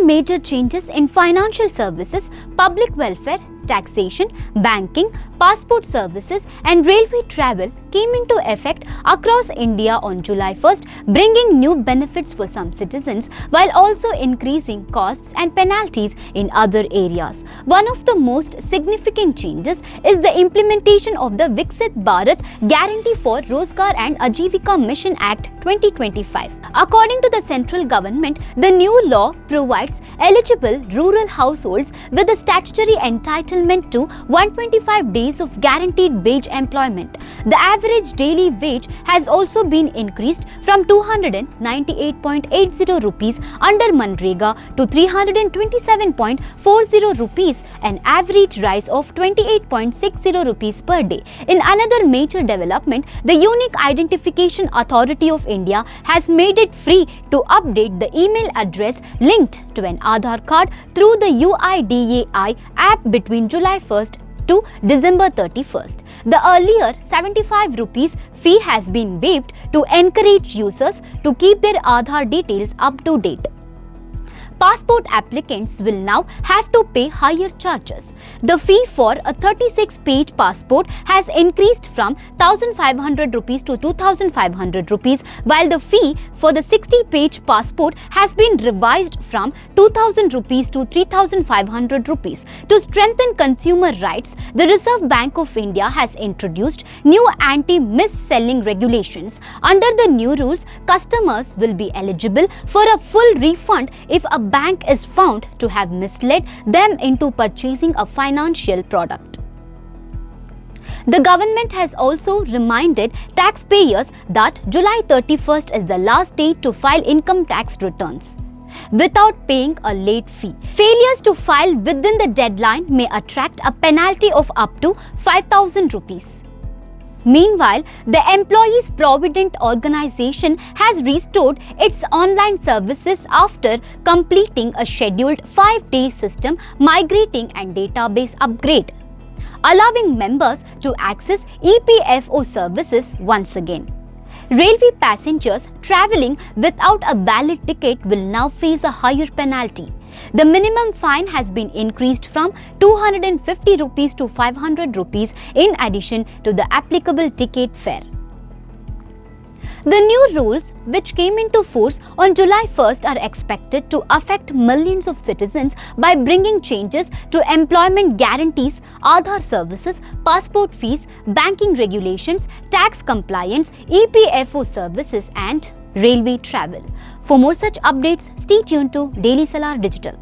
major changes in financial services, public welfare, taxation, banking, passport services and railway travel came into effect across India on July 1st, bringing new benefits for some citizens while also increasing costs and penalties in other areas. One of the most significant changes is the implementation of the Viksit Bharat Guarantee for Rozgar and Ajivika Mission Act 2025. According to the central government, the new law provides eligible rural households with a statutory entitlement to 125 days of guaranteed wage employment. The average daily wage has also been increased from 298.80 rupees under Manrega to 327.40 rupees, an average rise of 28.60 rupees per day. In another major development, the Unique Identification Authority of India has made it free to update the email address linked to an Aadhaar card through the UIDAI app between July 1st to December 31st. The earlier 75 rupees fee has been waived to encourage users to keep their Aadhaar details up to date. Passport applicants will now have to pay higher charges. The fee for a 36-page passport has increased from 1,500 rupees to 2,500 rupees, while the fee for the 60-page passport has been revised from 2,000 rupees to 3,500 rupees. To strengthen consumer rights, the Reserve Bank of India has introduced new anti-mis-selling regulations. Under the new rules, customers will be eligible for a full refund if a bank is found to have misled them into purchasing a financial product. The government has also reminded taxpayers that July 31st is the last date to file income tax returns without paying a late fee. Failures to file within the deadline may attract a penalty of up to 5,000 rupees. Meanwhile, the Employees Provident Organization has restored its online services after completing a scheduled 5-day system migrating and database upgrade, allowing members to access EPFO services once again. Railway passengers travelling without a valid ticket will now face a higher penalty. The minimum fine has been increased from 250 rupees to 500 rupees in addition to the applicable ticket fare. The new rules, which came into force on July 1st, are expected to affect millions of citizens by bringing changes to employment guarantees, Aadhaar services, passport fees, banking regulations, tax compliance, EPFO services and railway travel. For more such updates, stay tuned to Daily Salar Digital.